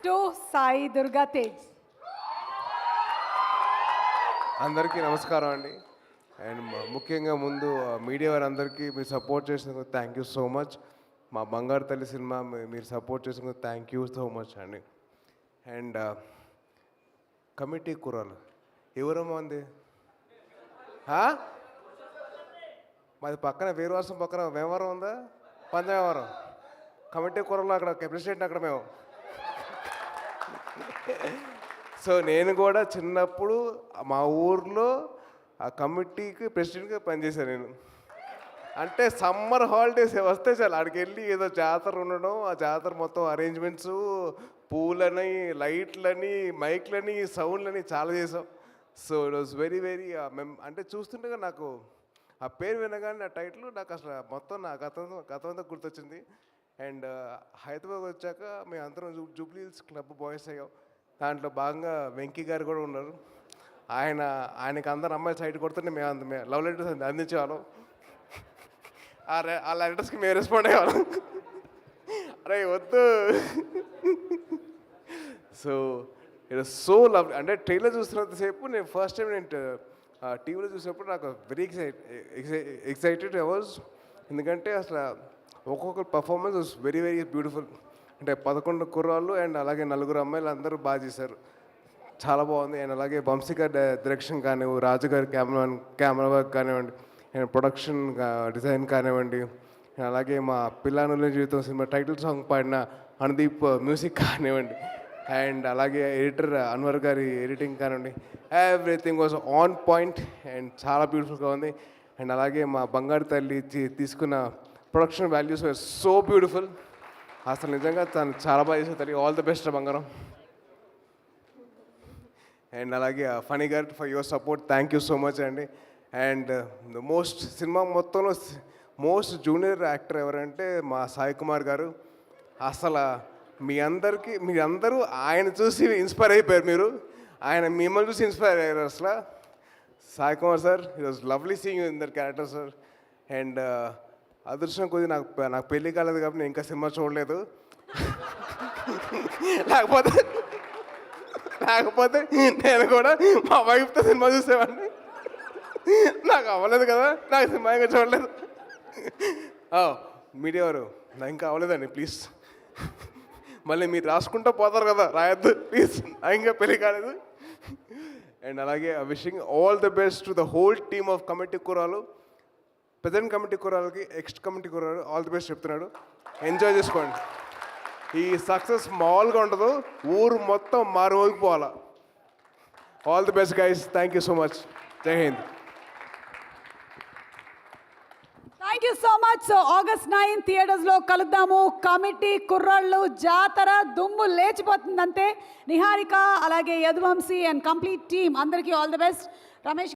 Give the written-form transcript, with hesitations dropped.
to Sai Durga Tej. అందరికీ నమస్కారం అండి. అండ్ ముఖ్యంగా ముందు మీడియా వారందరికీ మీరు సపోర్ట్ చేసినందుకు థ్యాంక్ యూ సో మచ్. మా బంగారు తల్లి సినిమా మీరు సపోర్ట్ చేసినందుకు థ్యాంక్ యూ సో మచ్ అండి. అండ్ కమిటీ కుర్రాలు ఎవరమ్మా ఉంది? మాది పక్కన వీరవాసం పక్కన వ్యవహారం ఉందా? పంచవ్యవహారం కమిటీ కుర్రలు అక్కడ ప్రెసిడెంట్ అక్కడ మేము. సో నేను కూడా చిన్నప్పుడు మా ఊర్లో ఆ కమిటీకి ప్రెసిడెంట్గా పనిచేశాను నేను. అంటే సమ్మర్ హాలిడేస్ వస్తే చాలు ఆడికి వెళ్ళి ఏదో జాతర ఉండడం, ఆ జాతర మొత్తం అరేంజ్మెంట్స్, పూలని, లైట్లని, మైక్లని, సౌండ్లని చాలా చేసాం. So it was very very అంటే చూస్తుండగా నాకు ఆ పేరు వినగానే ఆ టైటిల్ నాకు అసలు మొత్తం నా గతం అంతా గుర్తొచ్చింది. అండ్ హైదరాబాద్ వచ్చాక మేము అందరం జూబ్లీ హిల్స్ క్లబ్ బాయ్స్ అయ్యాం. దాంట్లో భాగంగా వెంకీ గారు కూడా ఉన్నారు. ఆయనకి అందరు అమ్మాయిలు సైడ్ కొడుతుంటే మేము లవ్ లెటర్స్ అందించేవాళ్ళం. ఆ లెటర్స్కి మేము రెస్పాండ్ అయ్యేవాళ్ళం. అరే వద్దు. So it was so love. అంటే ట్రైలర్ చూస్తున్నంతసేపు నేను ఫస్ట్ టైం నేను టీవీలో చూసినప్పుడు నాకు వెరీ ఎక్సైటెడ్ ఐ వాజ్. ఎందుకంటే అసలు ఒక్కొక్కరు performance was very very beautiful. అంటే 11 కుర్రాళ్ళు అండ్ అలాగే 4 అమ్మాయిలు అందరూ బాగా చేశారు, చాలా బాగుంది. అండ్ అలాగే వంశీగారి డైరెక్షన్ కానివ్వండి, రాజుగారి కెమెరా వర్క్ కానివ్వండి, అండ్ ప్రొడక్షన్ డిజైన్ కానివ్వండి, అలాగే మా పిల్లానుల జీవితం సినిమా టైటిల్ సాంగ్ పాడిన అనుదీప్ మ్యూజిక్ కానివ్వండి, అండ్ అలాగే ఎడిటర్ అన్వర్ గారి ఎడిటింగ్ కానివ్వండి, everything was on point and చాలా బ్యూటిఫుల్గా ఉంది. అండ్ అలాగే మా బంగారు తల్లి తీసుకున్న production values were so beautiful. అసలు నిజంగా తను చాలా బాగా చేసే తల్లి. ఆల్ ద బెస్ట్ బంగారం. అండ్ అలాగే ఫనీ గారు for your support thank you so much అండి. అండ్ సినిమా మొత్తంలో మోస్ట్ జూనియర్ యాక్టర్ ఎవరంటే మా సాయి కుమార్ గారు. అసలు మీరందరూ ఆయన చూసి ఇన్స్పైర్ అయిపోయారు. ఆయన మిమ్మల్ని చూసి ఇన్స్పైర్ అయ్యారు. అసలు Sai Kumar sir, it was lovely seeing in their character sir. And అదృష్టం కొద్ది నాకు పెళ్ళి కాలేదు కాబట్టి నేను ఇంకా సినిమా చూడలేదు. లేకపోతే నేను కూడా మా వైఫ్తో సినిమా చూసేవాడిని. నాకు అవ్వలేదు కదా, నాకు సినిమా ఇంకా చూడలేదు. మీడియా వారు నాకు ఇంకా అవ్వలేదండి ప్లీజ్. మళ్ళీ మీరు రాసుకుంటూ పోతారు కదా, రాయొద్దు ప్లీజ్, ఇంకా పెళ్ళి కాలేదు. అండ్ అలాగే wishing all the best to the whole team of committee కుర్రాలు. ప్రజెంట్ కమిటీ కుర్రాలకి ఎక్స్ట్ కమిటీ కుర్రాలు ఆల్ ది బెస్ట్ చెప్తున్నాడు. ఎంజాయ్ చేసుకోండి. ఈ సక్సెస్ మామూలుగా ఉండదు, ఊరు మొత్తం మారుమోగిపోవాలా. All the best guys. Thank you so much. జై హింద్. Thank you so much. So August 9 theatres లో కలుద్దాము. కమిటీ కుర్రాళ్ళు జాతర దుమ్ము లేచిపోతుందంటే. నిహారిక అలాగే యదువంశీ అండ్ కంప్లీట్ టీమ్ అందరికీ ఆల్ ది బెస్ట్. రమేష్